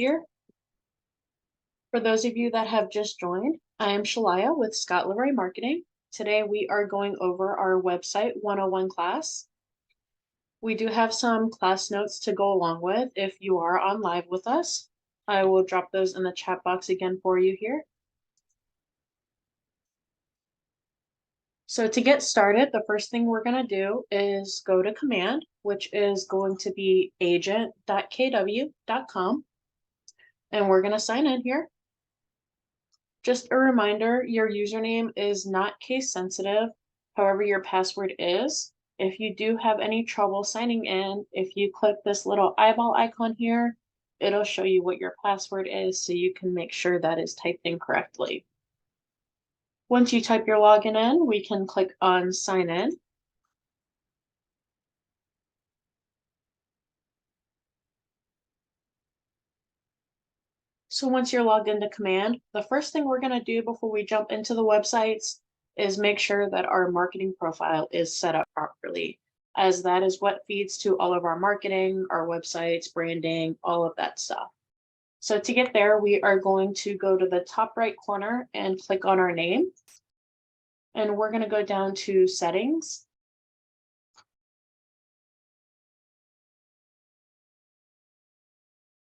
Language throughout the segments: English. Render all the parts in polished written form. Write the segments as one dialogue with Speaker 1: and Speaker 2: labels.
Speaker 1: here. For those of you that have just joined, I am Shalaya with Scott Livery Marketing. Today we are going over our website 101 class. We do have some class notes to go along with if you are on live with us. I will drop those in the chat box again for you here. So to get started, the first thing we're going to do is go to command, which is going to be agent.kw.com. And we're going to sign in here. Just a reminder, your username is not case sensitive. However, your password is. If you do have any trouble signing in, if you click this little eyeball icon here, it'll show you what your password is so you can make sure that is typed in correctly. Once you type your login in, we can click on sign in. So once you're logged into command, the first thing we're going to do before we jump into the websites is make sure that our marketing profile is set up properly, as that is what feeds to all of our marketing, our websites, branding, all of that stuff. So to get there, we are going to go to the top right corner and click on our name. And we're going to go down to settings.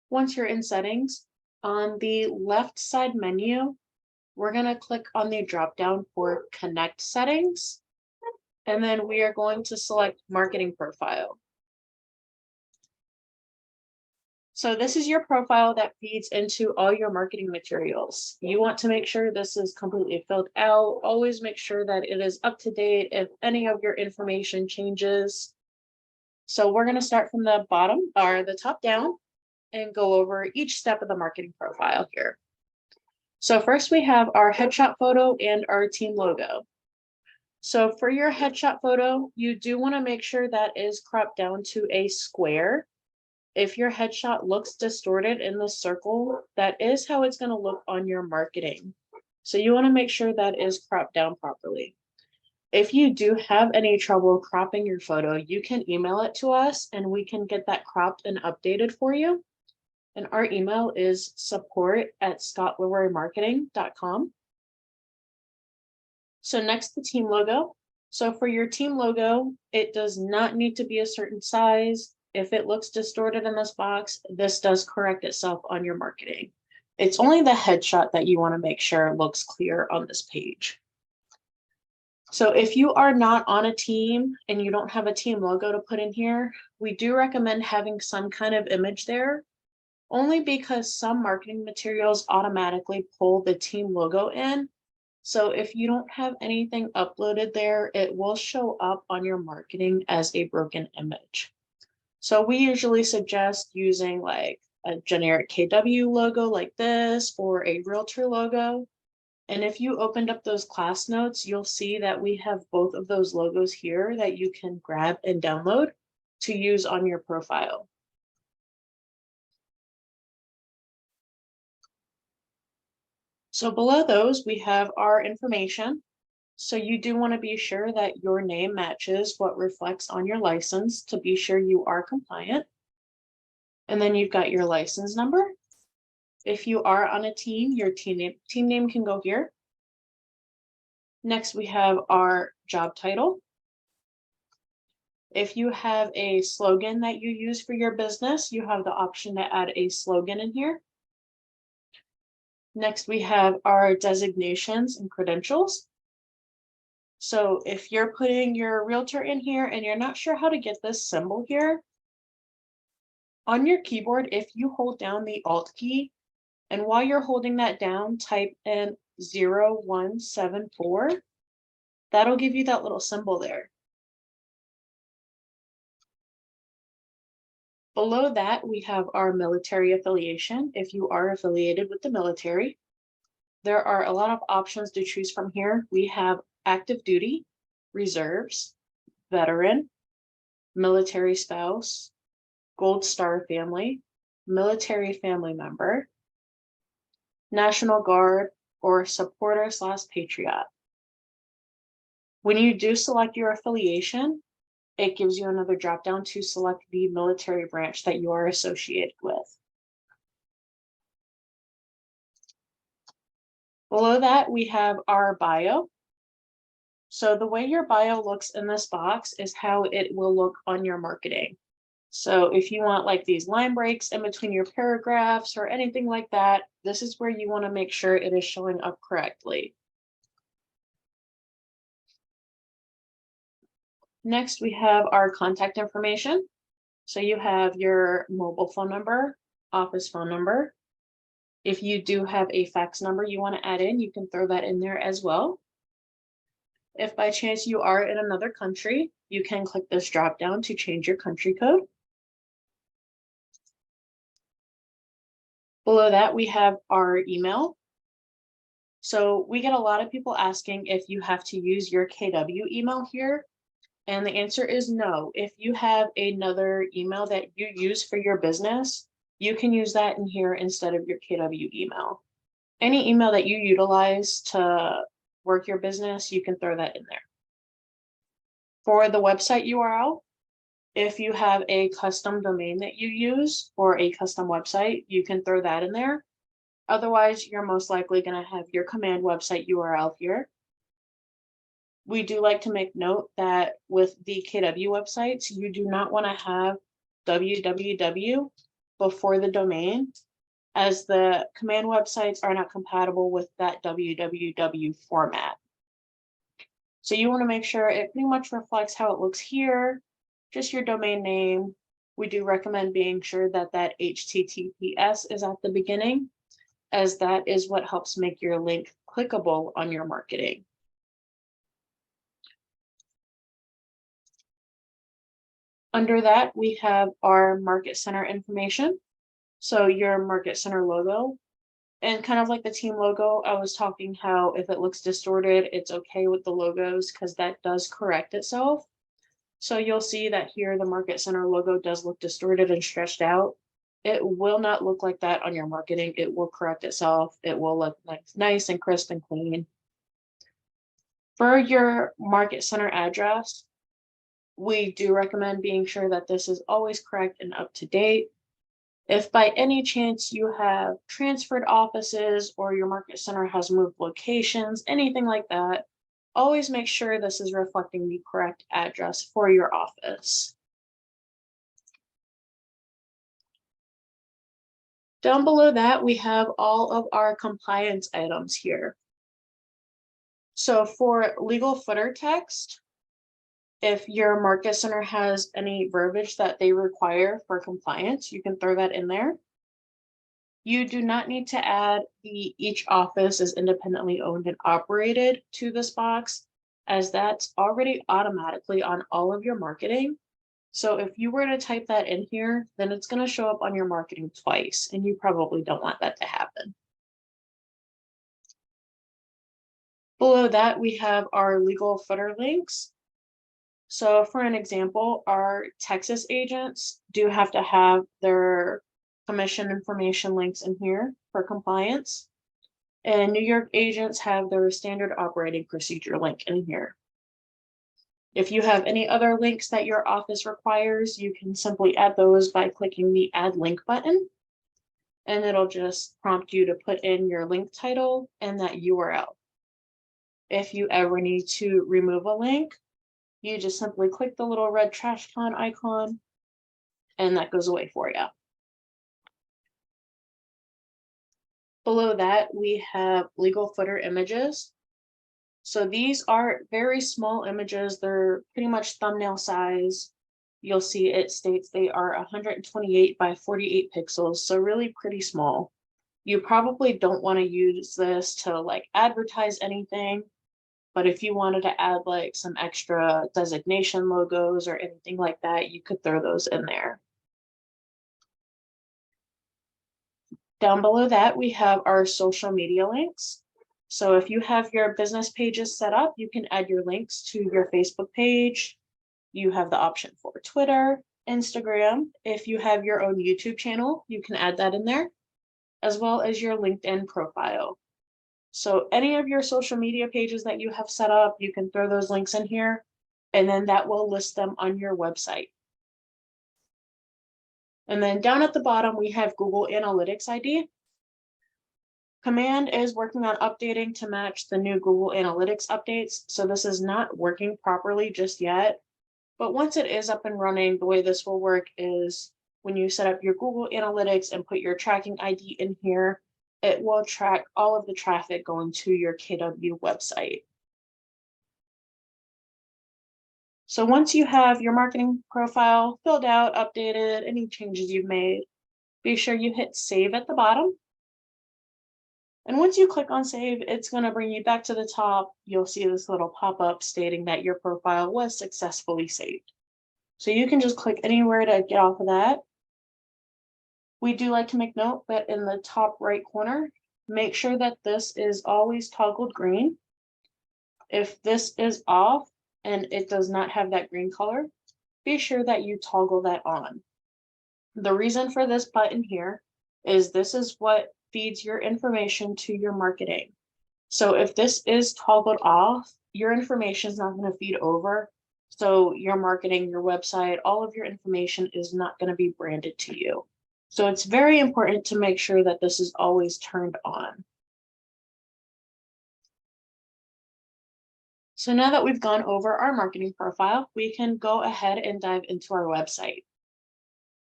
Speaker 1: Once you're in settings, on the left side menu, we're going to click on the drop down for connect settings. And then we are going to select marketing profile. So this is your profile that feeds into all your marketing materials. You want to make sure this is completely filled out. Always make sure that it is up to date if any of your information changes. So we're going to start from the bottom or the top down and go over each step of the marketing profile here. So first we have our headshot photo and our team logo. So for your headshot photo, you do want to make sure that is cropped down to a square. If your headshot looks distorted in the circle, that is how it's going to look on your marketing. So you want to make sure that is cropped down properly. If you do have any trouble cropping your photo, you can email it to us and we can get that cropped and updated for you. And our email is support@scottliverymarketing.com. So next, the team logo. So for your team logo, it does not need to be a certain size. If it looks distorted in this box, this does correct itself on your marketing. It's only the headshot that you want to make sure looks clear on this page. So if you are not on a team and you don't have a team logo to put in here, we do recommend having some kind of image there, only because some marketing materials automatically pull the team logo in. So if you don't have anything uploaded there, it will show up on your marketing as a broken image. So we usually suggest using like a generic KW logo like this or a realtor logo. And if you opened up those class notes, you'll see that we have both of those logos here that you can grab and download to use on your profile. So below those, we have our information. So you do want to be sure that your name matches what reflects on your license to be sure you are compliant. And then you've got your license number. If you are on a team, your team name can go here. Next, we have our job title. If you have a slogan that you use for your business, you have the option to add a slogan in here. Next, we have our designations and credentials. So if you're putting your realtor in here and you're not sure how to get this symbol here, on your keyboard, if you hold down the Alt key, and while you're holding that down, type in 0174, that'll give you that little symbol there. Below that, we have our military affiliation, if you are affiliated with the military. There are a lot of options to choose from here. We have active duty, reserves, veteran, military spouse, Gold Star family, military family member, National Guard, or supporter/patriot. When you do select your affiliation, it gives you another drop down to select the military branch that you are associated with. Below that, we have our bio. So the way your bio looks in this box is how it will look on your marketing. So if you want like these line breaks in between your paragraphs or anything like that, this is where you want to make sure it is showing up correctly. Next, we have our contact information. So you have your mobile phone number, office phone number. If you do have a fax number you want to add in, you can throw that in there as well. If by chance you are in another country, you can click this drop down to change your country code. Below that, we have our email. So we get a lot of people asking if you have to use your KW email here. And the answer is no. If you have another email that you use for your business, you can use that in here instead of your KW email. Any email that you utilize to work your business, you can throw that in there. For the website URL, if you have a custom domain that you use or a custom website, you can throw that in there. Otherwise, you're most likely going to have your command website URL here. We do like to make note that with the KW websites, you do not want to have www before the domain, as the command websites are not compatible with that www format. So you want to make sure it pretty much reflects how it looks here, just your domain name. We do recommend being sure that that HTTPS is at the beginning, as that is what helps make your link clickable on your marketing. Under that, we have our market center information. So your market center logo, and kind of like the team logo, I was talking how if it looks distorted, it's okay with the logos because that does correct itself. So you'll see that here the market center logo does look distorted and stretched out. It will not look like that on your marketing. It will correct itself. It will look nice and crisp and clean. For your market center address, we do recommend being sure that this is always correct and up to date. If by any chance you have transferred offices or your market center has moved locations, anything like that, always make sure this is reflecting the correct address for your office. Down below that, we have all of our compliance items here. So for legal footer text, if your market center has any verbiage that they require for compliance, you can throw that in there. You do not need to add each office is independently owned and operated to this box, as that's already automatically on all of your marketing. So if you were to type that in here, then it's going to show up on your marketing twice, and you probably don't want that to happen. Below that, we have our legal footer links. So for an example, our Texas agents do have to have their commission information links in here for compliance. And New York agents have their standard operating procedure link in here. If you have any other links that your office requires, you can simply add those by clicking the Add Link button. And it'll just prompt you to put in your link title and that URL. If you ever need to remove a link, you just simply click the little red trash can icon, and that goes away for you. Below that, we have legal footer images. So these are very small images. They're pretty much thumbnail size. You'll see it states they are 128 by 48 pixels, so really pretty small. You probably don't want to use this to like advertise anything. But if you wanted to add like some extra designation logos or anything like that, you could throw those in there. Down below that, we have our social media links. So if you have your business pages set up, you can add your links to your Facebook page. You have the option for Twitter, Instagram. If you have your own YouTube channel, you can add that in there, as well as your LinkedIn profile. So any of your social media pages that you have set up, you can throw those links in here, and then that will list them on your website. And then down at the bottom, we have Google Analytics ID. Command is working on updating to match the new Google Analytics updates. So this is not working properly just yet. But once it is up and running, the way this will work is when you set up your Google Analytics and put your tracking ID in here, it will track all of the traffic going to your KW website. So once you have your marketing profile filled out, updated, any changes you've made, be sure you hit save at the bottom. And once you click on save, it's going to bring you back to the top. You'll see this little pop-up stating that your profile was successfully saved. So you can just click anywhere to get off of that. We do like to make note that in the top right corner, make sure that this is always toggled green. If this is off and it does not have that green color, be sure that you toggle that on. The reason for this button here is this is what feeds your information to your marketing. So if this is toggled off, your information is not going to feed over. So your marketing, your website, all of your information is not going to be branded to you. So it's very important to make sure that this is always turned on. So now that we've gone over our marketing profile, we can go ahead and dive into our website.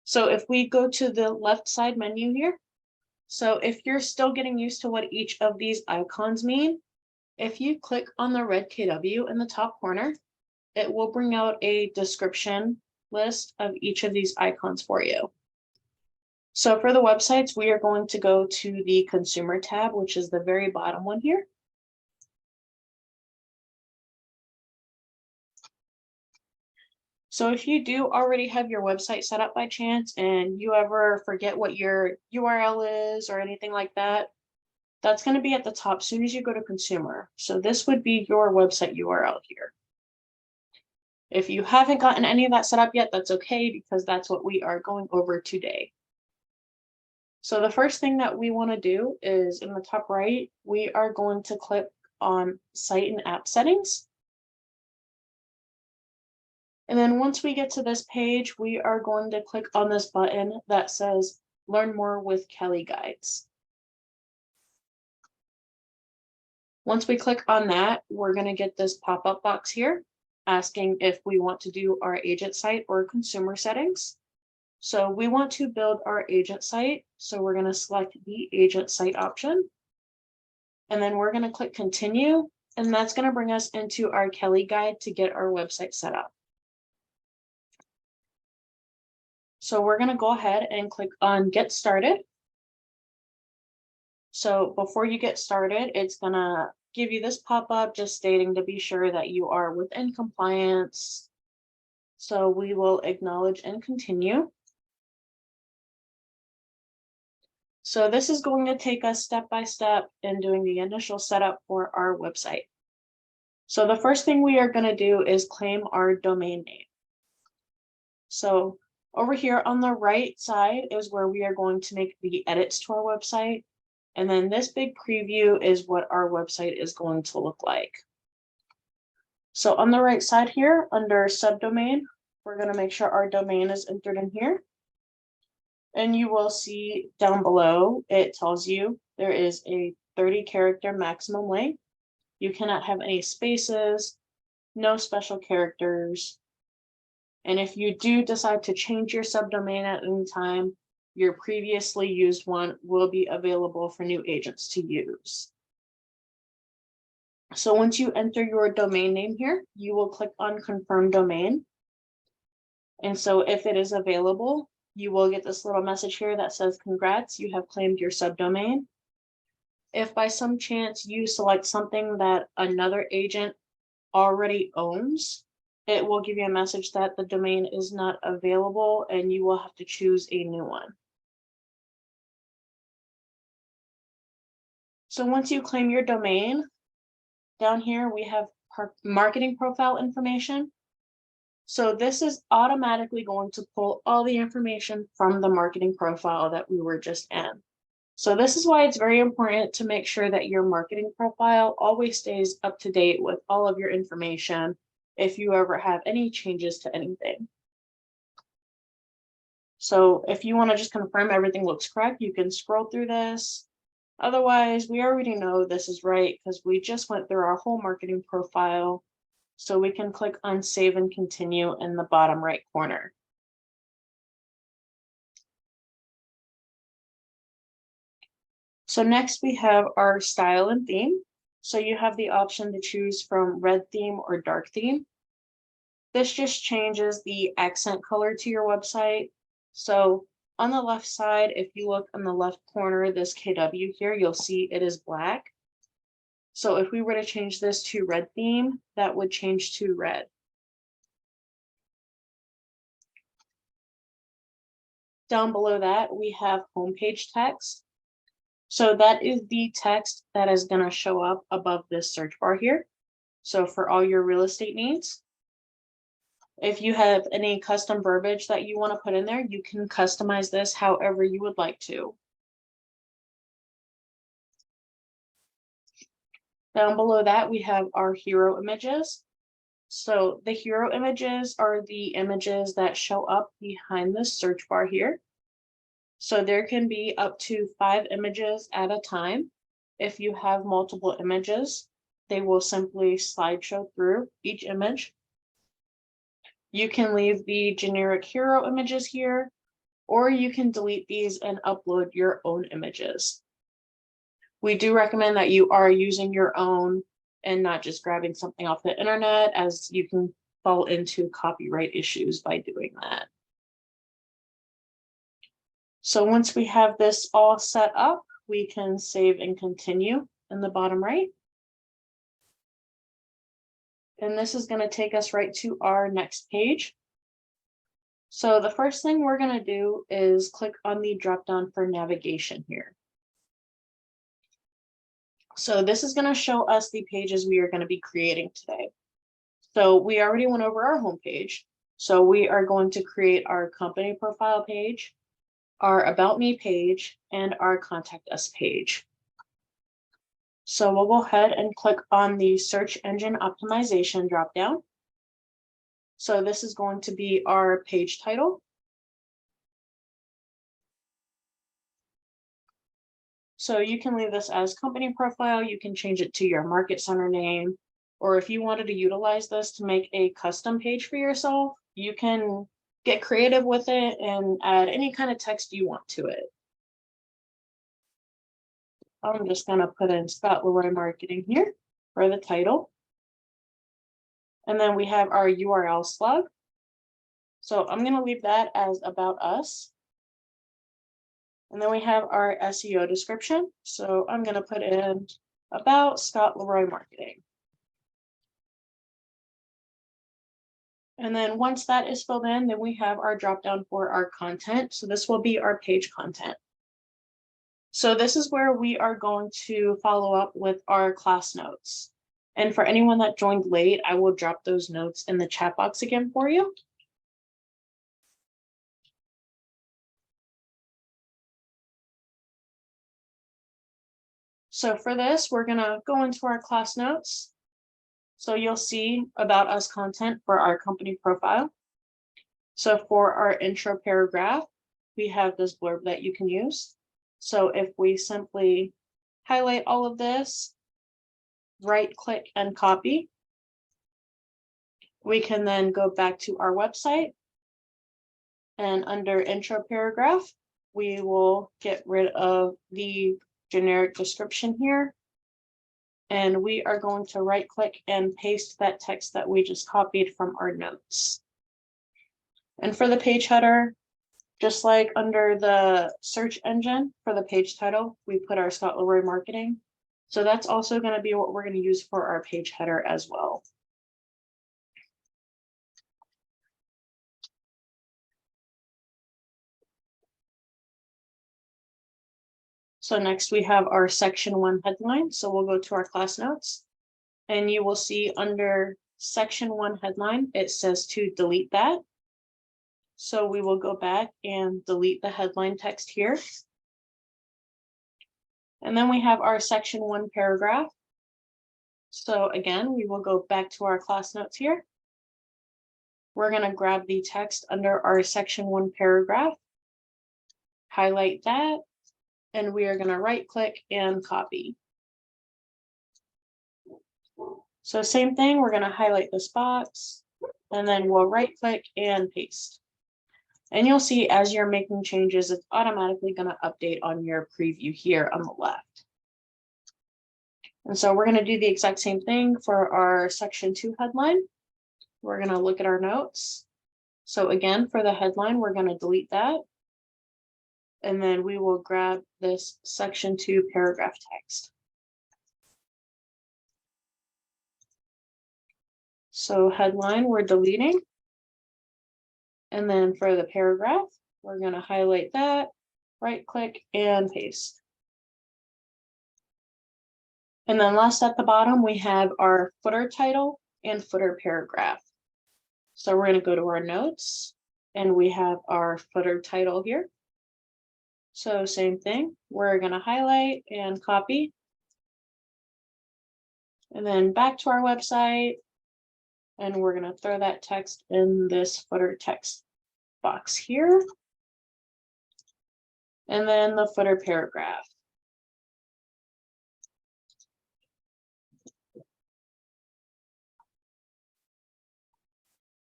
Speaker 1: So if we go to the left side menu here, so if you're still getting used to what each of these icons mean, if you click on the red KW in the top corner, it will bring out a description list of each of these icons for you. So for the websites, we are going to go to the consumer tab, which is the very bottom one here. So if you do already have your website set up by chance and you ever forget what your URL is or anything like that, that's going to be at the top as soon as you go to consumer. So this would be your website URL here. If you haven't gotten any of that set up yet, that's okay, because that's what we are going over today. So the first thing that we want to do is in the top right, we are going to click on Site and App Settings. And then once we get to this page, we are going to click on this button that says Learn More with Kelly Guides. Once we click on that, we're going to get this pop-up box here asking if we want to do our agent site or consumer settings. So we want to build our agent site. So we're going to select the agent site option. And then we're going to click continue. And that's going to bring us into our Kelly guide to get our website set up. So we're going to go ahead and click on get started. So before you get started, it's going to give you this pop-up just stating to be sure that you are within compliance. So we will acknowledge and continue. So this is going to take us step by step in doing the initial setup for our website. So the first thing we are going to do is claim our domain name. So over here on the right side is where we are going to make the edits to our website. And then this big preview is what our website is going to look like. So on the right side here, under subdomain, we're going to make sure our domain is entered in here. And you will see down below, it tells you there is a 30-character maximum length. You cannot have any spaces, no special characters. And if you do decide to change your subdomain at any time, your previously used one will be available for new agents to use. So once you enter your domain name here, you will click on confirm domain. And so if it is available, you will get this little message here that says, congrats, you have claimed your subdomain. If by some chance you select something that another agent already owns, it will give you a message that the domain is not available and you will have to choose a new one. So once you claim your domain, down here we have marketing profile information. So this is automatically going to pull all the information from the marketing profile that we were just in. So this is why it's very important to make sure that your marketing profile always stays up to date with all of your information if you ever have any changes to anything. So if you want to just confirm everything looks correct, you can scroll through this. Otherwise, we already know this is right because we just went through our whole marketing profile. So we can click on Save and Continue in the bottom right corner. So next we have our style and theme. So you have the option to choose from red theme or dark theme. This just changes the accent color to your website. So on the left side, if you look on the left corner, this KW here, you'll see it is black. So if we were to change this to red theme, that would change to red. Down below that, we have homepage text. So that is the text that is going to show up above this search bar here. So for all your real estate needs, if you have any custom verbiage that you want to put in there, you can customize this however you would like to. Down below that, we have our hero images. So the hero images are the images that show up behind the search bar here. So there can be up to 5 images at a time. If you have multiple images, they will simply slideshow through each image. You can leave the generic hero images here, or you can delete these and upload your own images. We do recommend that you are using your own and not just grabbing something off the internet, as you can fall into copyright issues by doing that. So once we have this all set up, we can save and continue in the bottom right. And this is going to take us right to our next page. So the first thing we're going to do is click on the drop down for navigation here. So this is going to show us the pages we are going to be creating today. So we already went over our home page. So we are going to create our company profile page, our About Me page, and our Contact Us page. So we'll go ahead and click on the search engine optimization dropdown. So this is going to be our page title. So you can leave this as company profile. You can change it to your market center name, or if you wanted to utilize this to make a custom page for yourself, you can get creative with it and add any kind of text you want to it. I'm just going to put in Scott Leroy Marketing here for the title. And then we have our URL slug. So I'm going to leave that as About Us. And then we have our SEO description. So I'm going to put in About Scott Leroy Marketing. And then once that is filled in, then we have our dropdown for our content. So this will be our page content. So this is where we are going to follow up with our class notes. And for anyone that joined late, I will drop those notes in the chat box again for you. So for this, we're going to go into our class notes. So you'll see About Us content for our company profile. So for our intro paragraph, we have this blurb that you can use. So if we simply highlight all of this, right click and copy, we can then go back to our website, and under intro paragraph, we will get rid of the generic description here. And we are going to right click and paste that text that we just copied from our notes. And for the page header, just like under the search engine for the page title, we put our Scott Leroy Marketing. So that's also going to be what we're going to use for our page header as well. So next we have our section 1 headline. So we'll go to our class notes, and you will see under section 1 headline, it says to delete that. So we will go back and delete the headline text here. And then we have our section 1 paragraph. So again, we will go back to our class notes here. We're going to grab the text under our section 1 paragraph, highlight that, and we are going to right click and copy. So same thing, we're going to highlight this box and then we'll right click and paste. And you'll see as you're making changes, it's automatically going to update on your preview here on the left. And so we're going to do the exact same thing for our section 2 headline. We're going to look at our notes. So again, for the headline, we're going to delete that. And then we will grab this section 2 paragraph text. So headline, we're deleting. And then for the paragraph, we're going to highlight that, right click and paste. And then last at the bottom, we have our footer title and footer paragraph. So we're going to go to our notes and we have our footer title here. So same thing, we're going to highlight and copy. And then back to our website. And we're going to throw that text in this footer text box here. And then the footer paragraph.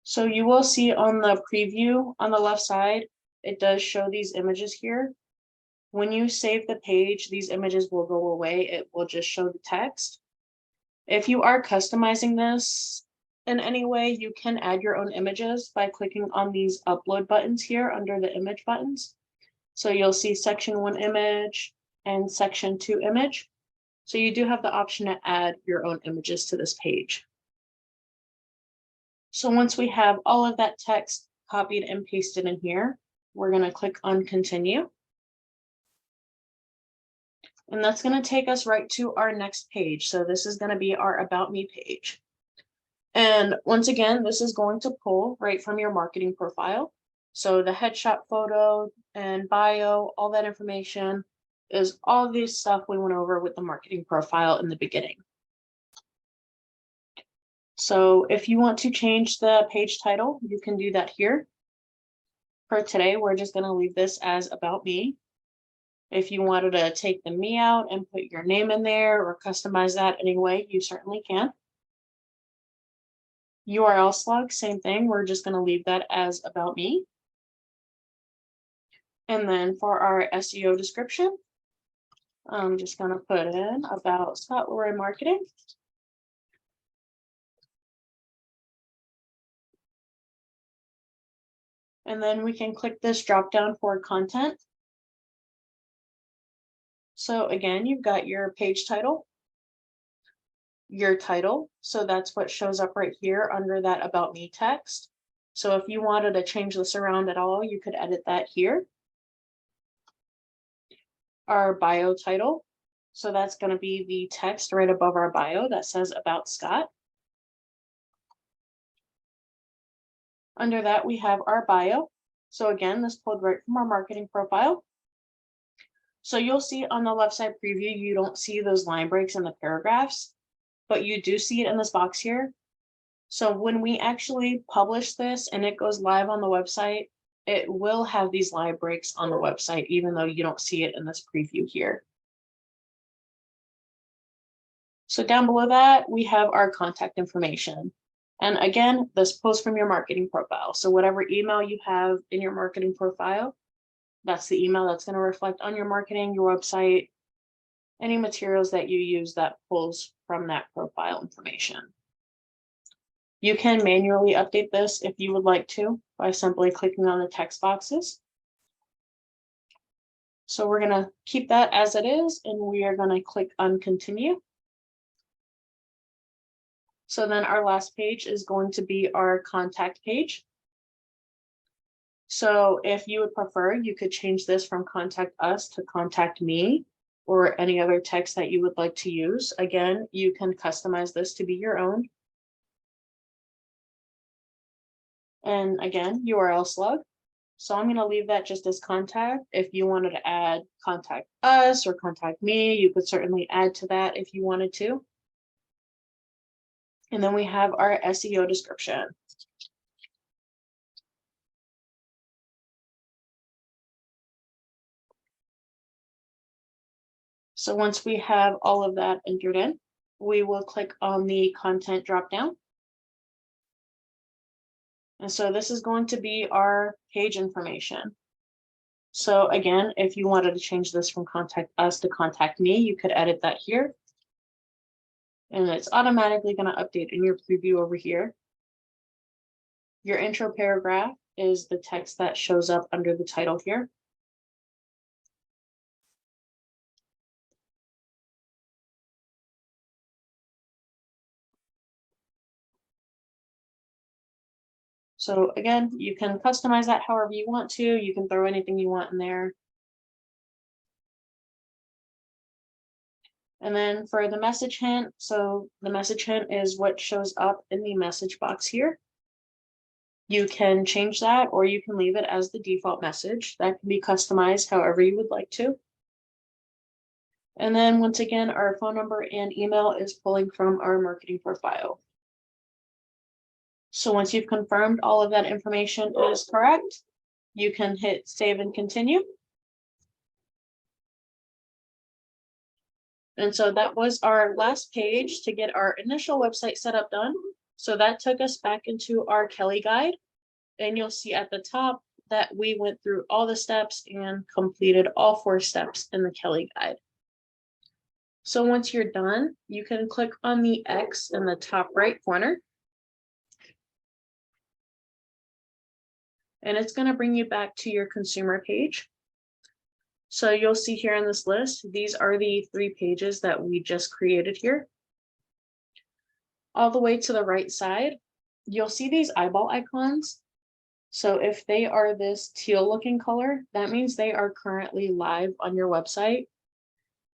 Speaker 1: So you will see on the preview on the left side, it does show these images here. When you save the page, these images will go away. It will just show the text. If you are customizing this in any way, you can add your own images by clicking on these upload buttons here under the image buttons. So you'll see section 1 image and section 2 image. So you do have the option to add your own images to this page. So once we have all of that text copied and pasted in here, we're going to click on continue. And that's going to take us right to our next page. So this is going to be our About Me page. And once again, this is going to pull right from your marketing profile. So the headshot photo and bio, all that information is all this stuff we went over with the marketing profile in the beginning. So if you want to change the page title, you can do that here. For today, we're just going to leave this as About Me. If you wanted to take the me out and put your name in there or customize that anyway, you certainly can. URL slug, same thing. We're just going to leave that as About Me. And then for our SEO description, I'm just going to put in about Scott Leroy Marketing. And then we can click this drop down for content. So again, you've got your page title, your title. So that's what shows up right here under that About Me text. So if you wanted to change this around at all, you could edit that here. Our bio title. So that's going to be the text right above our bio that says About Scott. Under that, we have our bio. So again, this pulled right from our marketing profile. So you'll see on the left side preview, you don't see those line breaks in the paragraphs, but you do see it in this box here. So when we actually publish this and it goes live on the website, it will have these line breaks on the website, even though you don't see it in this preview here. So down below that, we have our contact information. And again, this pulls from your marketing profile. So whatever email you have in your marketing profile, that's the email that's going to reflect on your marketing, your website, any materials that you use that pulls from that profile information. You can manually update this if you would like to by simply clicking on the text boxes. So we're going to keep that as it is, and we are going to click on continue. So then our last page is going to be our contact page. So if you would prefer, you could change this from contact us to contact me or any other text that you would like to use. Again, you can customize this to be your own. And again, URL slug. So I'm going to leave that just as contact. If you wanted to add contact us or contact me, you could certainly add to that if you wanted to. And then we have our SEO description. So once we have all of that entered in, we will click on the content dropdown. And so this is going to be our page information. So again, if you wanted to change this from contact us to contact me, you could edit that here. And it's automatically going to update in your preview over here. Your intro paragraph is the text that shows up under the title here. So again, you can customize that however you want to. You can throw anything you want in there. And then for the message hint, so the message hint is what shows up in the message box here. You can change that, or you can leave it as the default message. That can be customized however you would like to. And then once again, our phone number and email is pulling from our marketing profile. So once you've confirmed all of that information is correct, you can hit save and continue. And so that was our last page to get our initial website setup done. So that took us back into our Kelly guide. And you'll see at the top that we went through all the steps and completed all 4 steps in the Kelly guide. So once you're done, you can click on the X in the top right corner. And it's going to bring you back to your consumer page. So you'll see here in this list, these are the 3 pages that we just created here. All the way to the right side, you'll see these eyeball icons. So if they are this teal looking color, that means they are currently live on your website.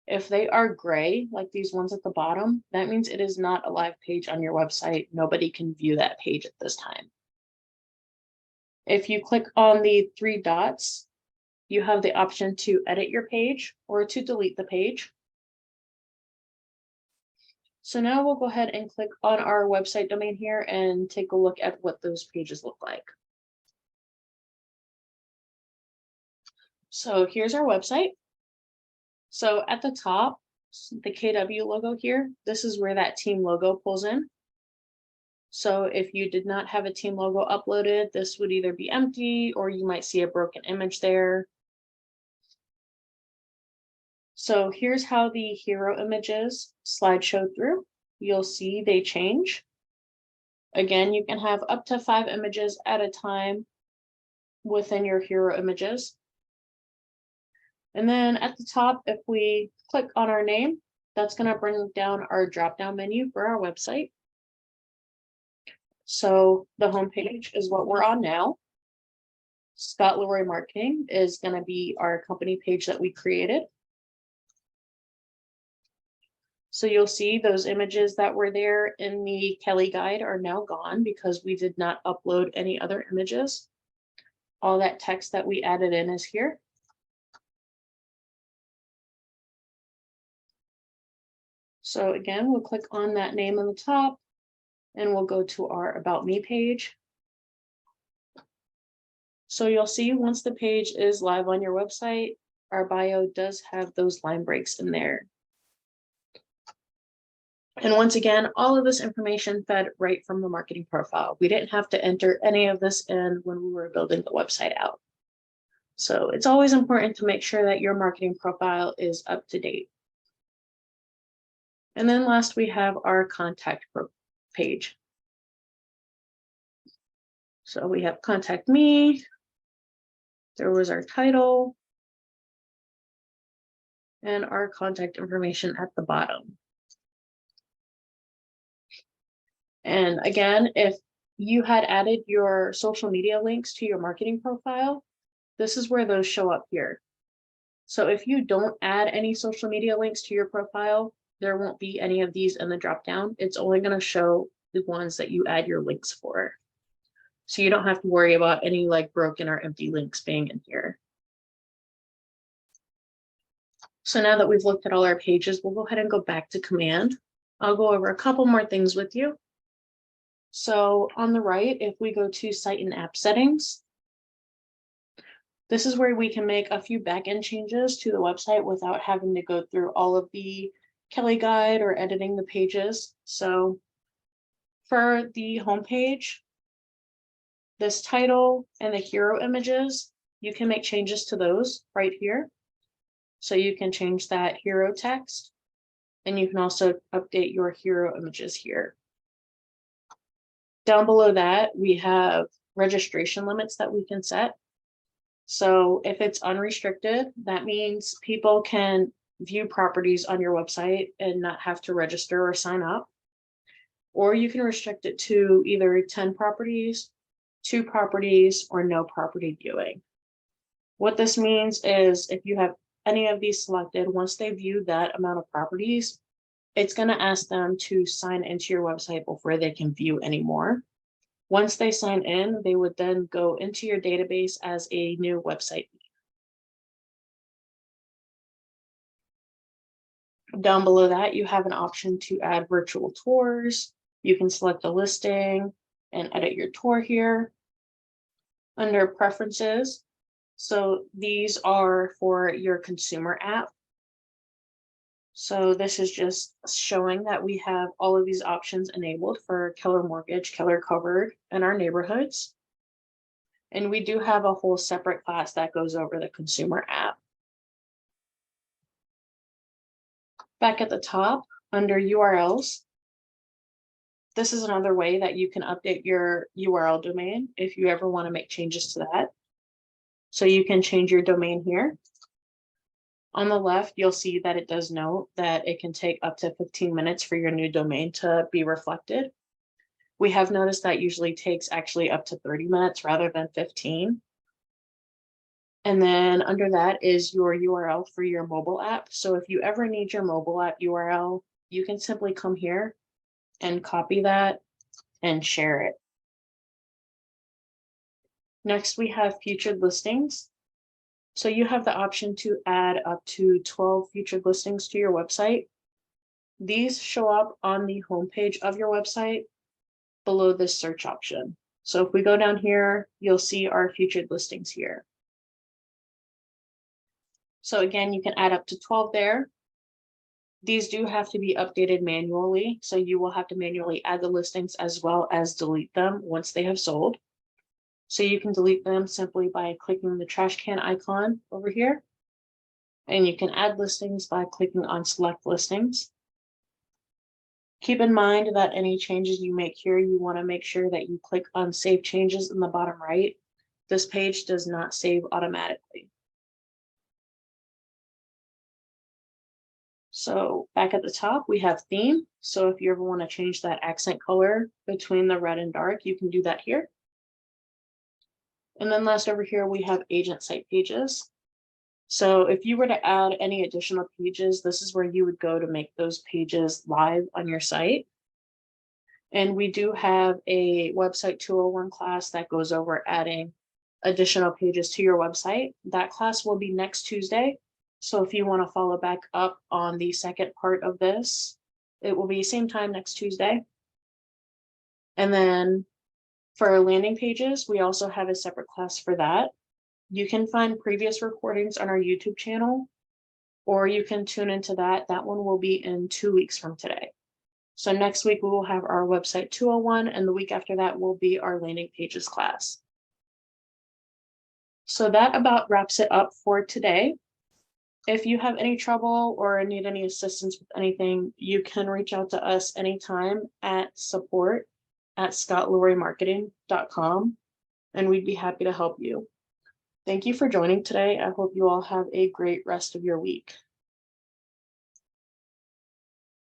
Speaker 1: If they are gray, like these ones at the bottom, that means it is not a live page on your website. Nobody can view that page at this time. If you click on the 3 dots, you have the option to edit your page or to delete the page. So now we'll go ahead and click on our website domain here and take a look at what those pages look like. So here's our website. So at the top, the KW logo here, this is where that team logo pulls in. So if you did not have a team logo uploaded, this would either be empty or you might see a broken image there. So here's how the hero images slideshow through. You'll see they change. Again, you can have up to 5 images at a time within your hero images. And then at the top, if we click on our name, that's going to bring down our drop-down menu for our website. So the homepage is what we're on now. Scott Leroy Marketing is going to be our company page that we created. So you'll see those images that were there in the Kelly guide are now gone because we did not upload any other images. All that text that we added in is here. So again, we'll click on that name on the top and we'll go to our About Me page. So you'll see once the page is live on your website, our bio does have those line breaks in there. And once again, all of this information fed right from the marketing profile. We didn't have to enter any of this in when we were building the website out. So it's always important to make sure that your marketing profile is up to date. And then last, we have our contact page. So we have contact me. There was our title and our contact information at the bottom. And again, if you had added your social media links to your marketing profile, this is where those show up here. So if you don't add any social media links to your profile, there won't be any of these in the dropdown. It's only going to show the ones that you add your links for. So you don't have to worry about any like broken or empty links being in here. So now that we've looked at all our pages, we'll go ahead and go back to command. I'll go over a couple more things with you. So on the right, if we go to site and app settings, This is where we can make a few backend changes to the website without having to go through all of the Kelly guide or editing the pages. So for the homepage, this title and the hero images, you can make changes to those right here. So you can change that hero text, and you can also update your hero images here. Down below that, we have registration limits that we can set. So if it's unrestricted, that means people can view properties on your website and not have to register or sign up. Or you can restrict it to either 10 properties, 2 properties, or no property viewing. What this means is if you have any of these selected, once they view that amount of properties, it's going to ask them to sign into your website before they can view anymore. Once they sign in, they would then go into your database as a new website. Down below that, you have an option to add virtual tours. You can select a listing and edit your tour here. Under preferences, so these are for your consumer app. So this is just showing that we have all of these options enabled for Keller Mortgage, Keller Covered, and our neighborhoods. And we do have a whole separate class that goes over the consumer app. Back at the top, under URLs, this is another way that you can update your URL domain if you ever want to make changes to that. So you can change your domain here. On the left, you'll see that it does note that it can take up to 15 minutes for your new domain to be reflected. We have noticed that usually takes actually up to 30 minutes rather than 15. And then under that is your URL for your mobile app. So if you ever need your mobile app URL, you can simply come here and copy that and share it. Next, we have featured listings. So you have the option to add up to 12 featured listings to your website. These show up on the homepage of your website below this search option. So if we go down here, you'll see our featured listings here. So again, you can add up to 12 there. These do have to be updated manually. So you will have to manually add the listings as well as delete them once they have sold. So you can delete them simply by clicking the trash can icon over here. And you can add listings by clicking on select listings. Keep in mind that any changes you make here, you want to make sure that you click on save changes in the bottom right. This page does not save automatically. So back at the top, we have theme. So if you ever want to change that accent color between the red and dark, you can do that here. And then last over here, we have agent site pages. So if you were to add any additional pages, this is where you would go to make those pages live on your site. And we do have a website 201 class that goes over adding additional pages to your website. That class will be next Tuesday. So if you want to follow back up on the second part of this, it will be same time next Tuesday. And then for our landing pages, we also have a separate class for that. You can find previous recordings on our YouTube channel, or you can tune into that. That one will be in 2 weeks from today. So next week, we will have our website 201, and the week after that will be our landing pages class. So that about wraps it up for today. If you have any trouble or need any assistance with anything, you can reach out to us anytime at support@scottloreymarketing.com, and we'd be happy to help you. Thank you for joining today. I hope you all have a great rest of your week.